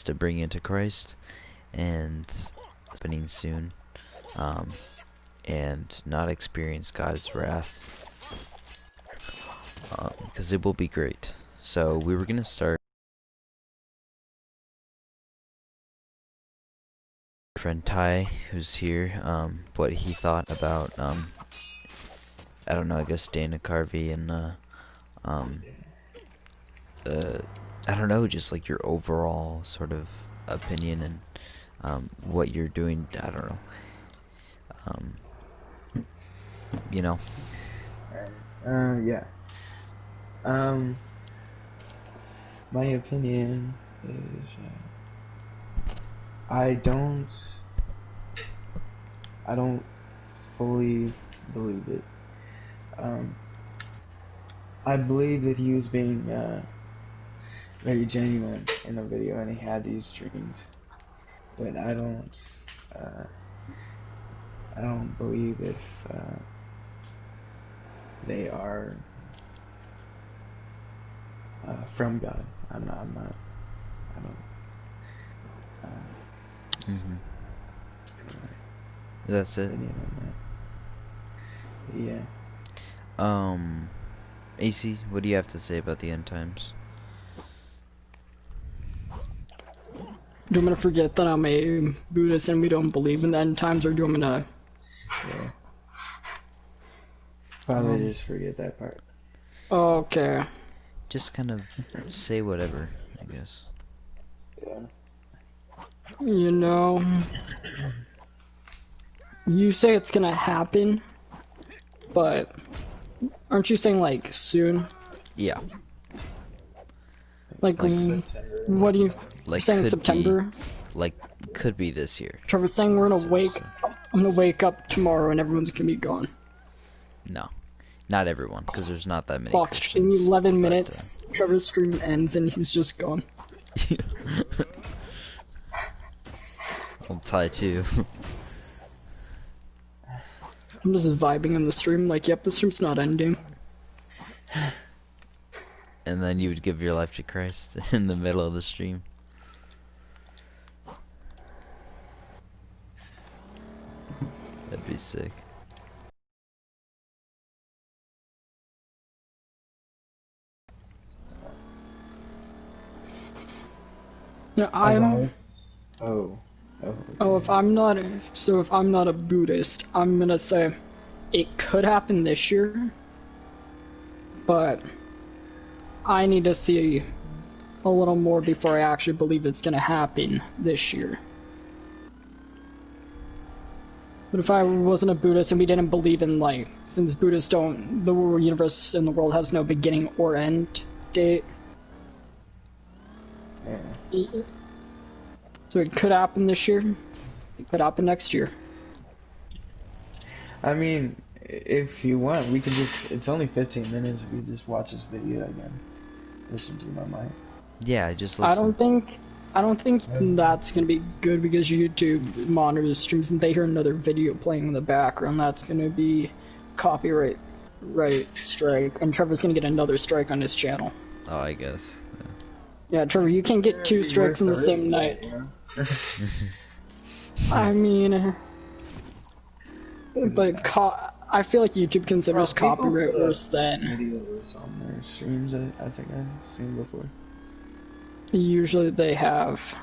to bring into Christ, and happening soon, and not experience God's wrath, because it will be great. So we were gonna start. Friend Ty, who's here, what he thought about, I don't know, I guess Dana Carvey and, I don't know, just like your overall sort of opinion and, what you're doing, I don't know, you know. Yeah. My opinion is, I don't fully believe it. I believe that he was being, very genuine in the video and he had these dreams. But I don't believe if, they are, from God. I don't, That's it. Yeah. AC, what do you have to say about the end times? Do you want me to forget that I'm a Buddhist and we don't believe in the end times, or do you want me to... Yeah. Probably just forget that part. Okay. Just kind of say whatever, I guess. Yeah. You know... You say it's gonna happen, but... Aren't you saying, like, soon? Yeah. Like September. What do you... Like, saying September? Could be this year. Trevor's saying we're gonna I'm gonna wake up tomorrow and everyone's gonna be gone. No. Not everyone, because there's not that many Clock's in Christians, 11 minutes, Trevor's stream ends and he's just gone. I'll tie too. I'm just vibing in the stream, like, yep, the stream's not ending. And then you would give your life to Christ in the middle of the stream. That'd be sick. Yeah, if I'm not a Buddhist, I'm gonna say it could happen this year, but I need to see a little more before I actually believe it's gonna happen this year. But if I wasn't a Buddhist and we didn't believe in, like, since Buddhists don't, the universe and the world has no beginning or end date. Yeah. So it could happen this year. It could happen next year. I mean, if you want, we can just, it's only 15 minutes, we just watch this video again. Listen to my mic. Yeah, just listen. I don't think that's gonna be good because YouTube monitors streams and they hear another video playing in the background. That's gonna be copyright strike, and Trevor's gonna get another strike on his channel. Oh, I guess. Yeah, Trevor, you can't get 2 strikes in the same night. I mean, but I feel like YouTube considers copyright worse than videos on their streams. I think I've seen before. Usually they have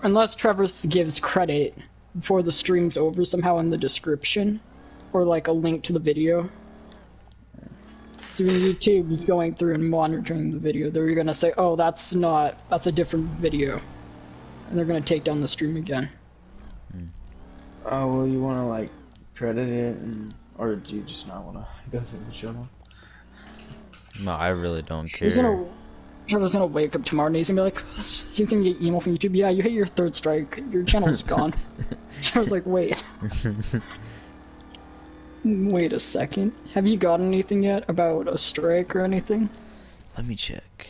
unless Trevor gives credit before the stream's over somehow in the description, or like a link to the video. So when YouTube is going through and monitoring the video, they're gonna say, oh, that's a different video. And they're gonna take down the stream again. Oh, well, you wanna, like, credit it, or do you just not wanna go through the channel? No, I really don't care. Trevor's gonna wake up tomorrow and he's gonna be like, he's gonna get email from YouTube, yeah, you hit your 3rd strike, your channel's gone. Trevor's like, wait. Wait a second. Have you gotten anything yet about a strike or anything? Let me check.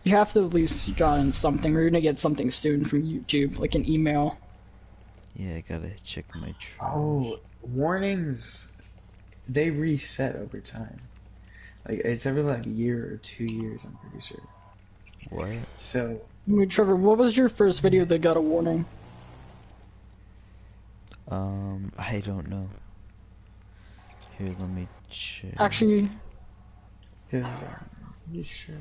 You have to at least gotten something, or you're gonna get something soon from YouTube, like an email. Yeah, I gotta check my Oh, warnings, they reset over time. Like it's every like year or 2 years, I'm pretty sure. What? So Wait, Trevor, what was your first video that got a warning? I don't know. Here, let me check. Actually, because I'm pretty sure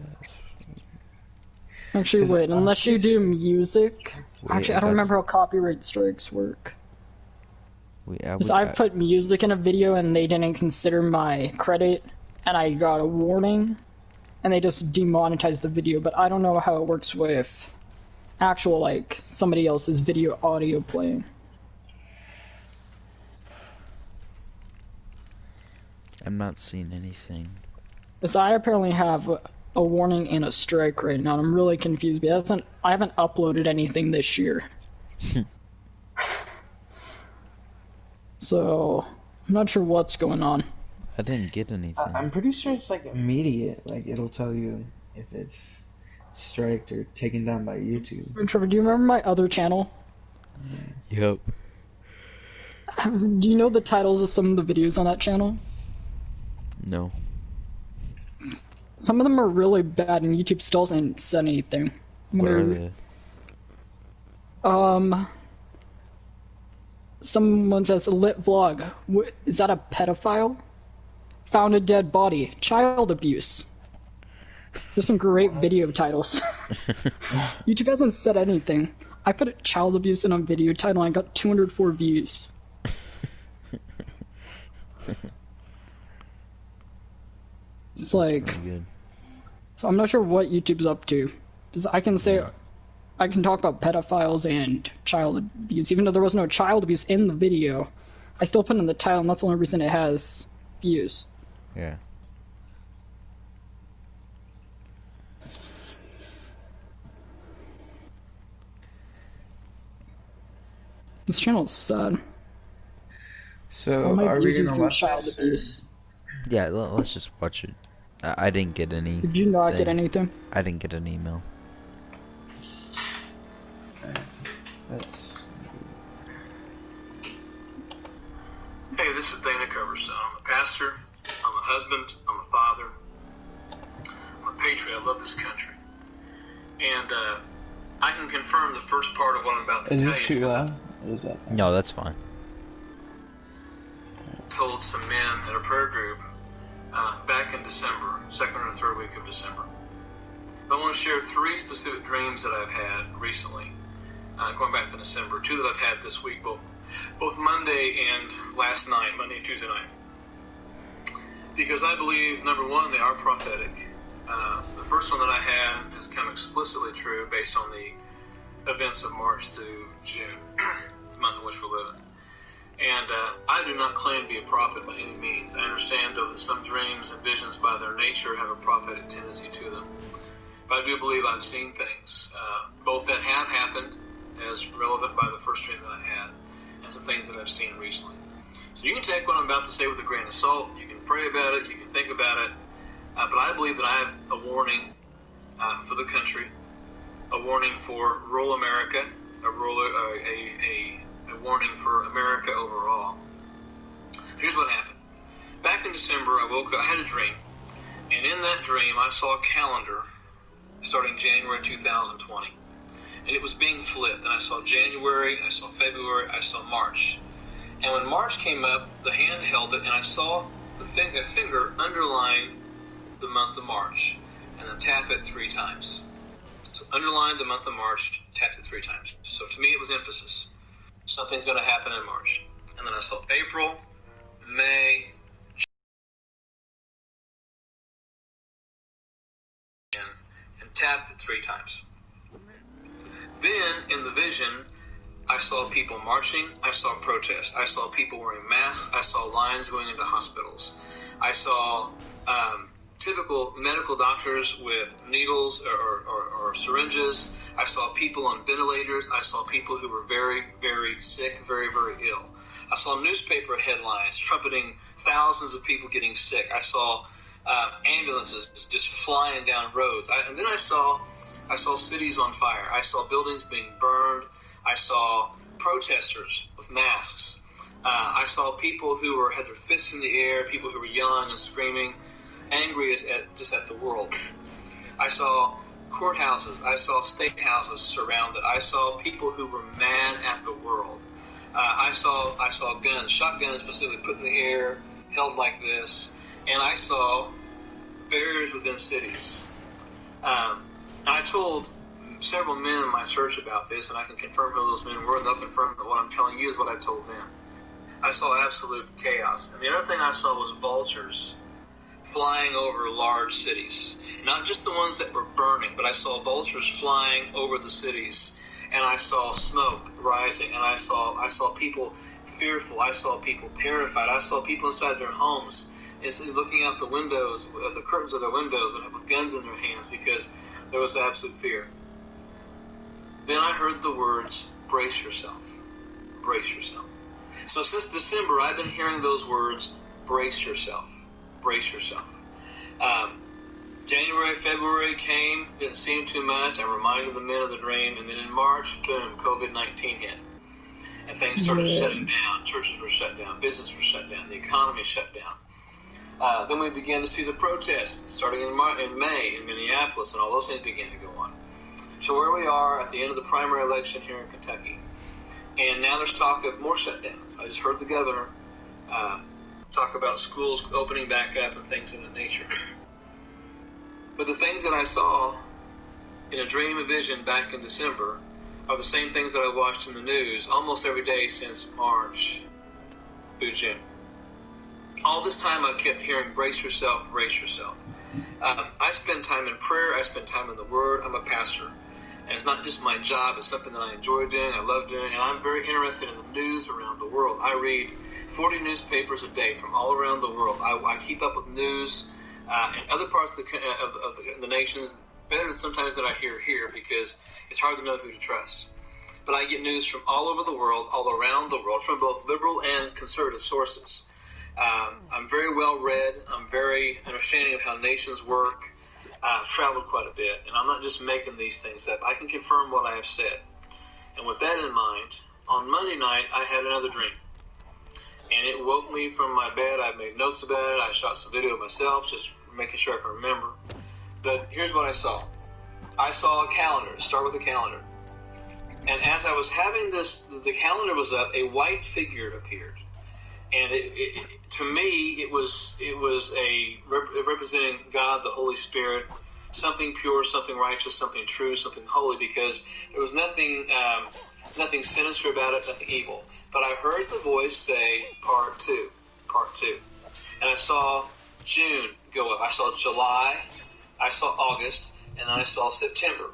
that's. wait, unless you do music. Wait, Actually, I don't remember how copyright strikes work. Because I've put music in a video and they didn't consider my credit, and I got a warning, and they just demonetized the video, but I don't know how it works with actual, like, somebody else's video audio playing. I'm not seeing anything. Because I apparently have a warning and a strike right now, and I'm really confused because I haven't uploaded anything this year. So, I'm not sure what's going on. I didn't get anything. I'm pretty sure it's like immediate. Like it'll tell you if it's striked or taken down by YouTube. Trevor, do you remember my other channel? Yep. Do you know the titles of some of the videos on that channel? No. Some of them are really bad, and YouTube still hasn't said anything. What are they? Someone says, lit vlog. Is that a pedophile? Found a dead body. Child abuse. There's some great video titles. YouTube hasn't said anything. I put child abuse in a video title and I got 204 views. It's like... So I'm not sure what YouTube's up to. Because I can say... I can talk about pedophiles and child abuse, even though there was no child abuse in the video. I still put it in the title, and that's the only reason it has views. Yeah. This channel's sad. So are we gonna watch child this? abuse? Yeah, let's just watch it. I didn't get any. Did you not get anything? I didn't get an email. Let's... Hey, this is Dana Coverstone. I'm a pastor, I'm a husband, I'm a father, I'm a patriot. I love this country. And I can confirm the first part of what I'm about to tell you. Is this too loud? Or is that... No, that's fine. Told some men at a prayer group back in December, second or third week of December. I want to share 3 specific dreams that I've had recently. Going back to December, 2 that I've had this week, both Monday and last night, Monday and Tuesday night. Because I believe, number one, they are prophetic. The first one that I had is kind of explicitly true based on the events of March through June, the month in which we're living. And I do not claim to be a prophet by any means. I understand, though, that some dreams and visions by their nature have a prophetic tendency to them. But I do believe I've seen things, both that have happened, as relevant by the first dream that I had, and some things that I've seen recently. So you can take what I'm about to say with a grain of salt. You can pray about it. You can think about it. But I believe that I have a warning for the country, a warning for rural America, a warning for America overall. Here's what happened. Back in December, I woke up. I had a dream, and in that dream, I saw a calendar starting January 2020. And it was being flipped, and I saw January, I saw February, I saw March. And when March came up, the hand held it, and I saw the finger underline the month of March, and then tap it 3 times. So underline the month of March, tapped it 3 times. So to me, it was emphasis. Something's going to happen in March. And then I saw April, May, June, and tapped it 3 times. Then, in the vision, I saw people marching, I saw protests, I saw people wearing masks, I saw lines going into hospitals. I saw typical medical doctors with needles or syringes. I saw people on ventilators. I saw people who were very, very sick, very, very ill. I saw newspaper headlines trumpeting thousands of people getting sick. I saw ambulances just flying down roads. And then I saw cities on fire. I saw buildings being burned. I saw protesters with masks. I saw people who had their fists in the air, people who were yelling and screaming. angry just at the world. I saw courthouses. I saw state houses surrounded. I saw people who were mad at the world. I saw guns, shotguns specifically, put in the air, held like this, and I saw barriers within cities. I told several men in my church about this, and I can confirm who those men were, and they'll confirm that what I'm telling you is what I told them. I saw absolute chaos. And the other thing I saw was vultures flying over large cities. Not just the ones that were burning, but I saw vultures flying over the cities. And I saw smoke rising, and I saw people fearful. I saw people terrified. I saw people inside their homes looking out the windows, the curtains of their windows, with guns in their hands because there was absolute fear. Then I heard the words, brace yourself, brace yourself. So since December, I've been hearing those words, brace yourself, brace yourself. January, February came, didn't seem too much. I reminded the men of the dream, and then in March, boom, COVID-19 hit. And things started shutting down. Churches were shut down. Business was shut down. The economy shut down. Then we began to see the protests starting in May in Minneapolis, and all those things began to go on. So where we are at the end of the primary election here in Kentucky, and now there's talk of more shutdowns. I just heard the governor talk about schools opening back up and things of that nature. But the things that I saw in a dream, a vision back in December are the same things that I watched in the news almost every day since March through June. All this time I kept hearing, brace yourself, brace yourself. I spend time in prayer. I spend time in the Word. I'm a pastor. And it's not just my job. It's something that I enjoy doing, I love doing, and I'm very interested in the news around the world. I read 40 newspapers a day from all around the world. I keep up with news in other parts of the nations better sometimes than I hear here because it's hard to know who to trust. But I get news from all over the world, all around the world, from both liberal and conservative sources. I'm very well read. I'm very understanding of how nations work. I've traveled quite a bit, and I'm not just making these things up. I can confirm what I have said. And with that in mind, on Monday night, I had another dream. And it woke me from my bed. I made notes about it. I shot some video of myself, just making sure I can remember. But here's what I saw. I saw a calendar. Start with a calendar. And as I was having this, the calendar was up, a white figure appeared. And to me, it was representing God, the Holy Spirit, something pure, something righteous, something true, something holy, because there was nothing sinister about it, nothing evil. But I heard the voice say, part two. And I saw June go up. I saw July, I saw August, and then I saw September.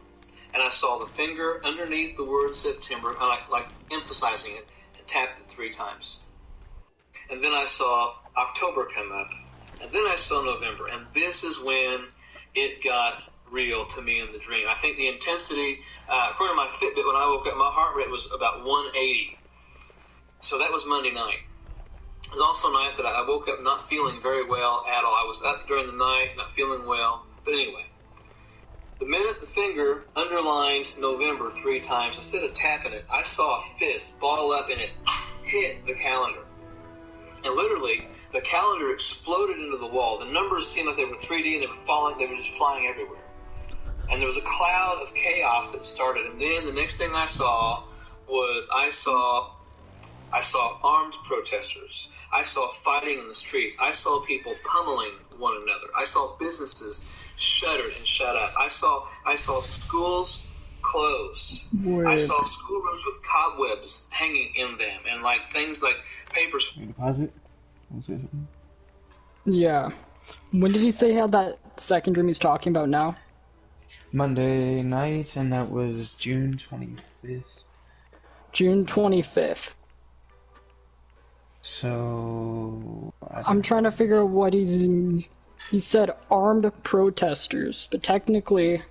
And I saw the finger underneath the word September, kind of like emphasizing it, and tapped it 3 times. And then I saw October come up, and then I saw November. And this is when it got real to me in the dream. I think the intensity, according to my Fitbit, when I woke up, my heart rate was about 180. So that was Monday night. It was also a night that I woke up not feeling very well at all. I was up during the night, not feeling well. But anyway, the minute the finger underlined November 3 times, instead of tapping it, I saw a fist ball up and it hit the calendar. And literally, the calendar exploded into the wall. The numbers seemed like they were 3D and they were just flying everywhere. And there was a cloud of chaos that started. And then the next thing I saw was I saw armed protesters. I saw fighting in the streets. I saw people pummeling one another. I saw businesses shuttered and shut up. I saw schools closed. Weird. I saw schoolrooms with cobwebs hanging in them and like things like papers. Pause it. I'll say something. Yeah. When did he say he had that second dream he's talking about now? Monday night, and that was June 25th. June 25th. So I'm trying to figure out what he said armed protesters, but technically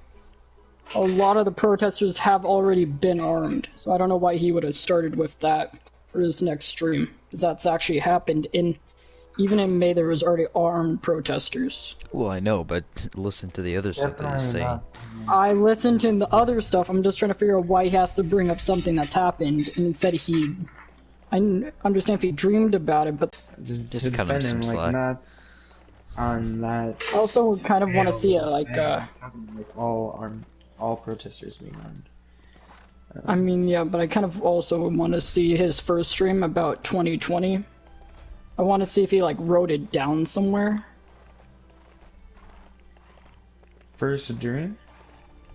a lot of the protesters have already been armed, so I don't know why he would have started with that for his next stream, because that's actually happened even in May there was already armed protesters. Well, I know, but listen to the other stuff that he's Definitely saying. not. I listened to the other stuff, I'm just trying to figure out why he has to bring up something that's happened, and he said I understand if he dreamed about it, but Just cut him some slack. on that. I also kind of want to see it, like, all protesters being armed. I mean, yeah, but I kind of also want to see his first stream about 2020. I want to see if he, like, wrote it down somewhere. First dream?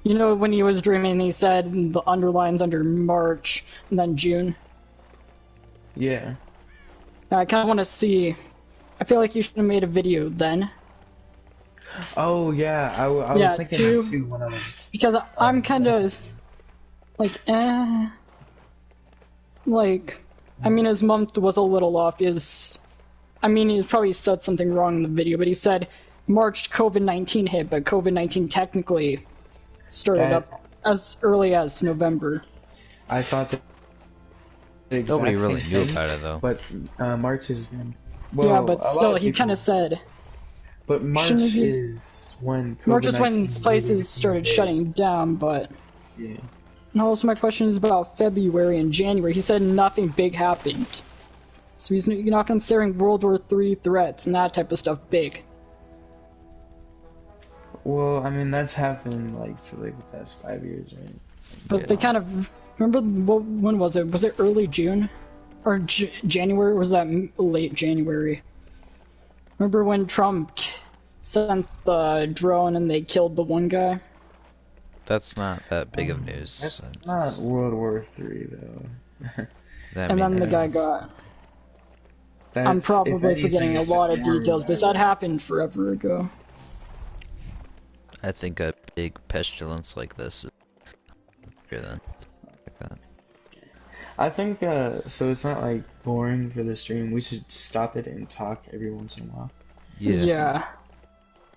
You know, when he was dreaming, he said the underlines under March and then June. Yeah. I kind of want to see. I feel like you should have made a video then. Oh yeah, I Yeah, was thinking that too when I was. Because I'm kind of like, like, I mean, his month was a little off. I mean, he probably said something wrong in the video, but he said March COVID-19 hit, but COVID-19 technically started up as early as November. I thought that the exact Nobody really same knew thing, about it though. But March is when. Yeah, Well, but a lot still, of he people- kind of said But March Shouldn't he- is when. March is when COVID-19 places really started became shutting down, but. big. Yeah. And also, my question is about February and January. He said nothing big happened. So he's not considering World War III threats and that type of stuff big. Well, I mean that's happened like for like the past 5 years, right? But Yeah. they kind of remember when was it? Was it early June or January? Or was that late January? Remember when Trump sent the drone and they killed the one guy? That's not that big of news. That's not World War III though. And then the guy got. I'm If probably anything, forgetting a it's lot just of more details, but that happened forever ago. I think a big pestilence like this is bigger than like that. I think so. It's not like boring for the stream. We should stop it and talk every once in a while. Yeah.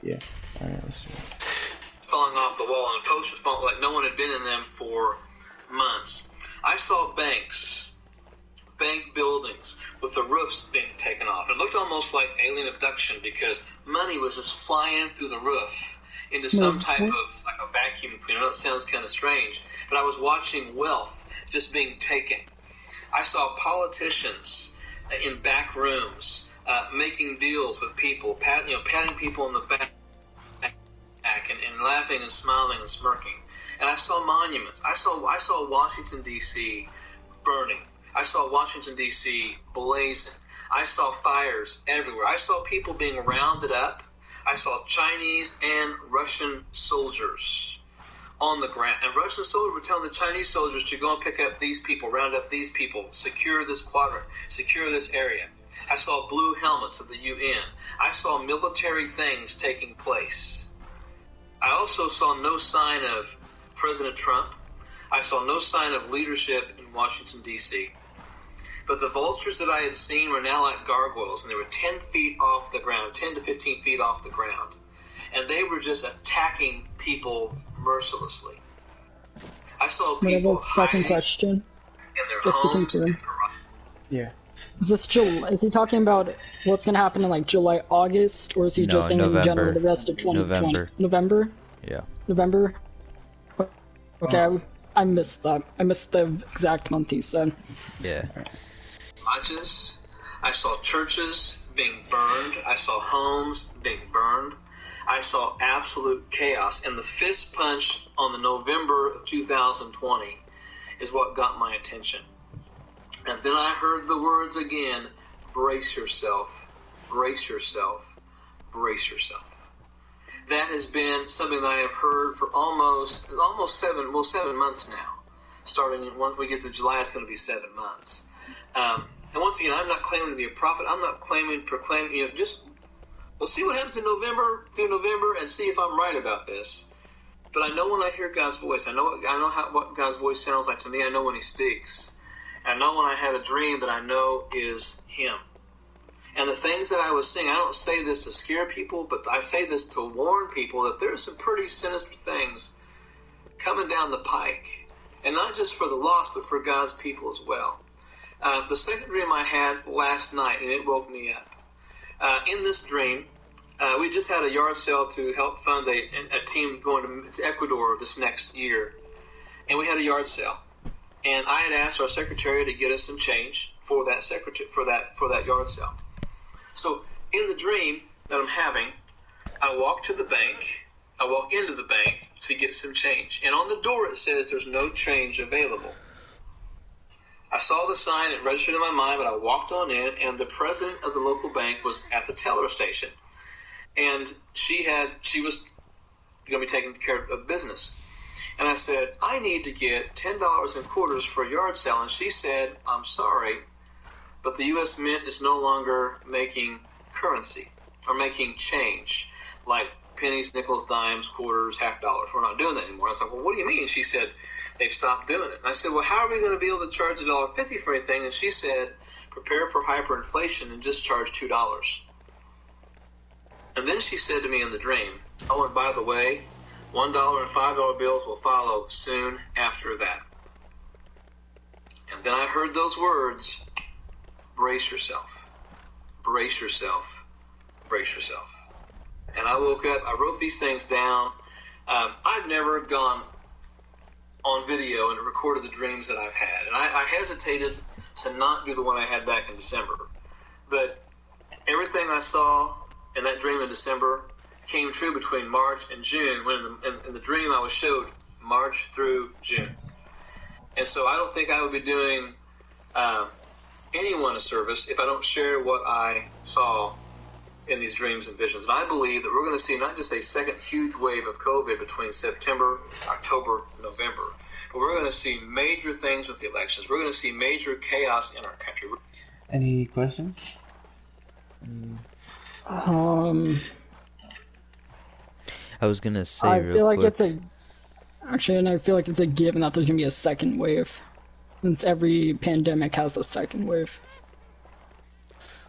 Yeah. All right, let's do it. Falling off the wall, and posters falling like no one had been in them for months. I saw bank buildings with the roofs being taken off. It looked almost like alien abduction because money was just flying through the roof into some type of like a vacuum cleaner. I know it sounds kind of strange, but I was watching wealth just being taken. I saw politicians in back rooms making deals with people, patting people on the back and laughing and smiling and smirking. And I saw monuments. I saw Washington D.C. burning. I saw Washington D.C. blazing. I saw fires everywhere. I saw people being rounded up. I saw Chinese and Russian soldiers on the ground. And Russian soldiers were telling the Chinese soldiers to go and pick up these people, round up these people, secure this quadrant, secure this area. I saw blue helmets of the UN. I saw military things taking place. I also saw no sign of President Trump. I saw no sign of leadership in Washington, D.C. But the vultures that I had seen were now like gargoyles, and they were 10 feet off the ground, 10 to 15 feet off the ground. And they were just attacking people mercilessly. I saw people Second question. in their Just to homes. confirm. Yeah. Is he talking about what's going to happen in like July, August, or is he No, just saying in November. general the rest of 2020? November. November? Yeah. November? Okay, I missed that. I missed the exact month he said. Yeah. Lodges. I saw churches being burned. I saw homes being burned. I saw absolute chaos. And the fist punch on the November of 2020 is what got my attention. And then I heard the words again, brace yourself, brace yourself, brace yourself. That has been something that I have heard for almost 7 months now. Starting once we get to July, it's going to be 7 months. And once again, I'm not claiming to be a prophet. I'm not proclaiming, just we'll see what happens in November, through November, and see if I'm right about this. But I know when I hear God's voice. I know what God's voice sounds like to me. I know when He speaks. I know when I have a dream that I know is Him. And the things that I was seeing, I don't say this to scare people, but I say this to warn people that there are some pretty sinister things coming down the pike. And not just for the lost, but for God's people as well. The second dream I had last night, and it woke me up. In this dream, we just had a yard sale to help fund a team going to Ecuador this next year. And we had a yard sale. And I had asked our secretary to get us some change for that yard sale. So in the dream, that I'm having, I walk to the bank. I walk into the bank to get some change. And on the door it says there's no change available. I saw the sign, it registered in my mind, but I walked on in, and the president of the local bank was at the teller station. And she was going to be taking care of business. And I said, I need to get $10 in quarters for a yard sale. And she said, I'm sorry, but the U.S. Mint is no longer making currency or making change, like pennies, nickels, dimes, quarters, half dollars. We're not doing that anymore. I was like, well, what do you mean? She said, they've stopped doing it. And I said, well, how are we going to be able to charge $1.50 for anything? And she said, prepare for hyperinflation and just charge $2. And then she said to me in the dream, oh, and by the way, $1 and $5 bills will follow soon after that. And then I heard those words, brace yourself, brace yourself, brace yourself. And I woke up, I wrote these things down. I've never gone on video and recorded the dreams that I've had. And I hesitated to not do the one I had back in December. But everything I saw in that dream in December came true between March and June, when in the dream I was showed March through June. And so I don't think I would be doing anyone a service if I don't share what I saw in these dreams and visions. And I believe that we're going to see not just a second huge wave of COVID between September, October, November, but we're going to see major things with the elections. We're going to see major chaos in our country. Any questions? I was gonna say I real feel like quick. and I feel like it's a given that there's gonna be a second wave, since every pandemic has a second wave.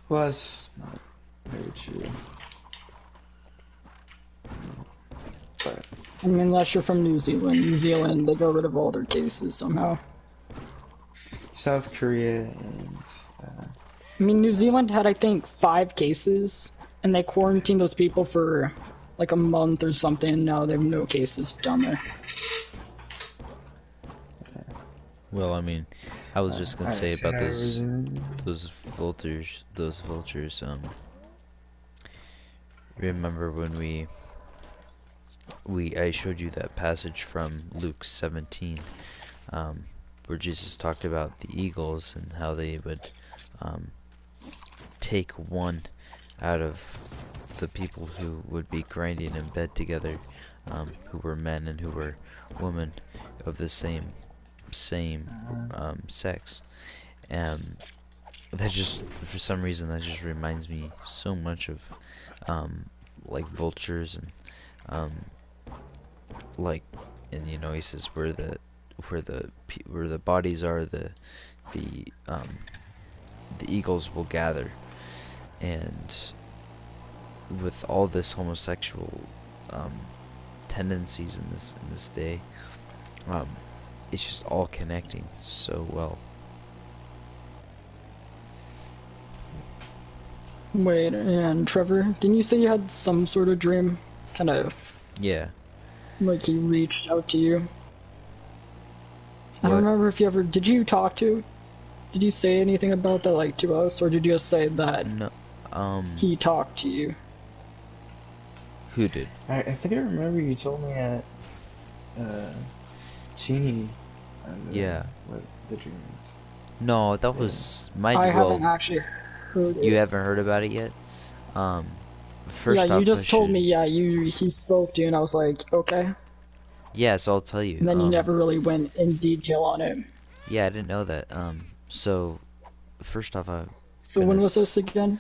Well, that's not very true. But I mean, unless you're from New Zealand. New Zealand, they got rid of all their cases somehow. South Korea and I mean, New Zealand had, I think, 5 cases, and they quarantined those people for like a month or something, and now they have no cases down there. Well, I mean, I was just gonna say about those those. vultures. Remember when I showed you that passage from Luke 17, where Jesus talked about the eagles and how they would take one out of the people who would be grinding in bed together, who were men and who were women of the same sex. And that just, for some reason, that just reminds me so much of like vultures and like, and you know, he says where the bodies are, the eagles will gather. And with all this homosexual tendencies in this day, it's just all connecting so well. Wait, and Trevor, didn't you say you had some sort of dream? Kind of Yeah. like he reached out to you? I What? don't remember if you ever... Did you talk to... Did you say anything about that, like, to us? Or did you just say that No. he talked to you? Who did? I think I remember you told me at Genie. Yeah. What the dream is. No, that was my. I Well, haven't actually heard it. you haven't heard about it yet. First Yeah, off, you just I told should- me, yeah, he spoke to you, and I was like, okay. Yeah, so I'll tell you. And then you never really went in detail on it. Yeah, I didn't know that. So first off, So when was this again?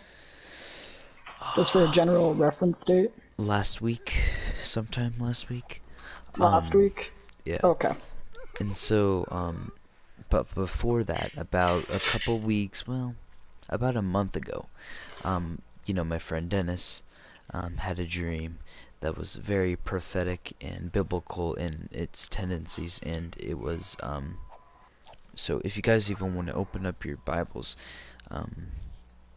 Just for a general reference date? sometime last week. Last week? Yeah. Okay. And so, but before that, about a couple weeks, well, about a month ago, you know, my friend Dennis, had a dream that was very prophetic and biblical in its tendencies, and it was, so if you guys even want to open up your Bibles,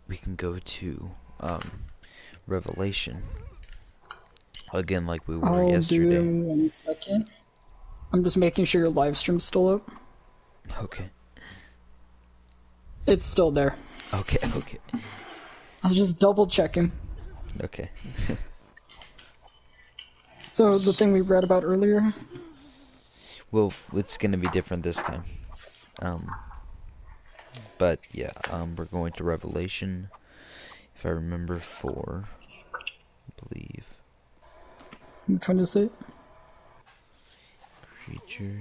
we can go to, Revelation, again, like we were I'll do yesterday. in 1 second. I'm just making sure your live stream's still up. Okay. It's still there. Okay, okay. I was just double checking. Okay. So the thing we read about earlier. Well, it's gonna be different this time. But yeah, we're going to Revelation, if I remember 4, I believe. I'm trying to say. Creatures.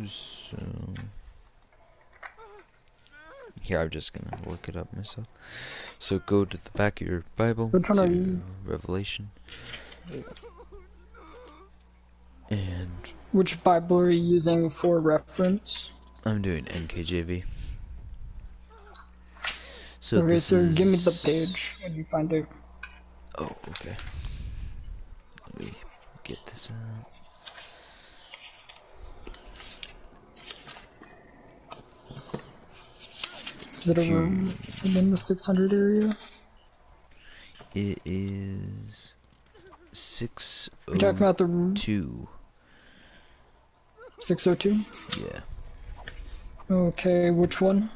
So here, I'm just gonna look it up myself. So go to the back of your Bible I'm trying to to. Revelation, and Which Bible are you using for reference? I'm doing NKJV. So Okay, this so give me the is. page when you find it. Oh, okay. Let me get this out. Is it If over? you, Is it in the 600 area? it is You're talking about the 602. 602? Yeah. Okay, which one?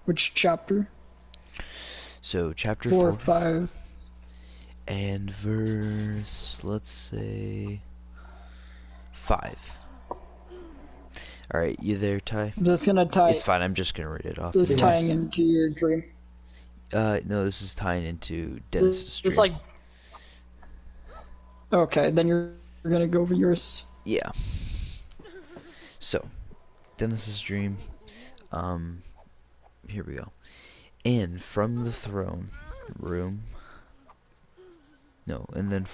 Which chapter? So chapter 4 or 4 5? and verse, let's say 5. All right, you there, Ty? This gonna tie. It's fine. I'm just gonna read it off. This Yeah. tying into your dream. No, this is tying into Dennis's It's dream. like. Okay, then you're gonna go over yours. Yeah. So, Dennis's dream. Here we go. And from the throne room. No, and then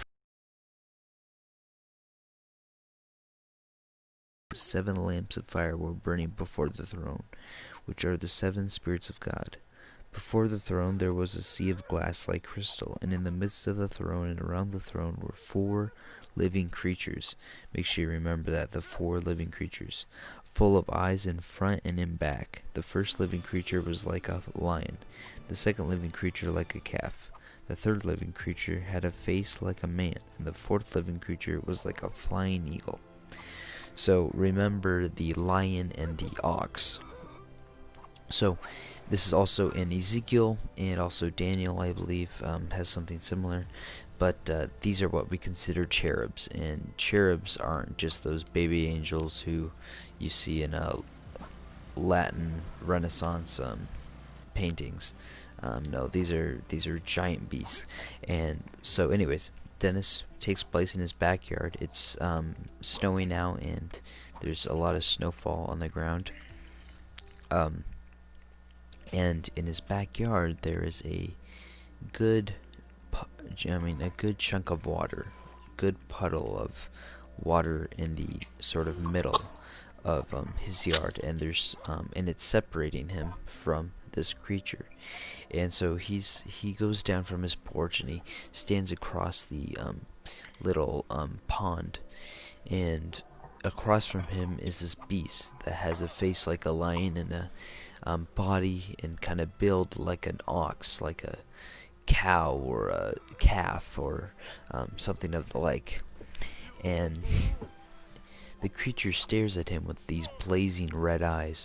7 lamps of fire were burning before the throne, which are the 7 spirits of God. Before the throne there was a sea of glass like crystal, and in the midst of the throne and around the throne were 4 living creatures. Make sure you remember that, the 4 living creatures, full of eyes in front and in back. The first living creature was like a lion, the second living creature like a calf. The third living creature had a face like a man, and the fourth living creature was like a flying eagle. So remember the lion and the ox. So this is also in Ezekiel, and also Daniel, I believe, has something similar. But these are what we consider cherubs, and cherubs aren't just those baby angels who you see in Latin Renaissance paintings. No, these are giant beasts. And so, anyways, Dennis takes place in his backyard. It's snowing out, and there's a lot of snowfall on the ground. And in his backyard there is a good, a good chunk of water, good puddle of water in the sort of middle of his yard, and and it's separating him from this creature. And so he goes down from his porch and he stands across the little pond, and across from him is this beast that has a face like a lion and a body and kind of build like an ox, like a cow or a calf or something of the like. And the creature stares at him with these blazing red eyes.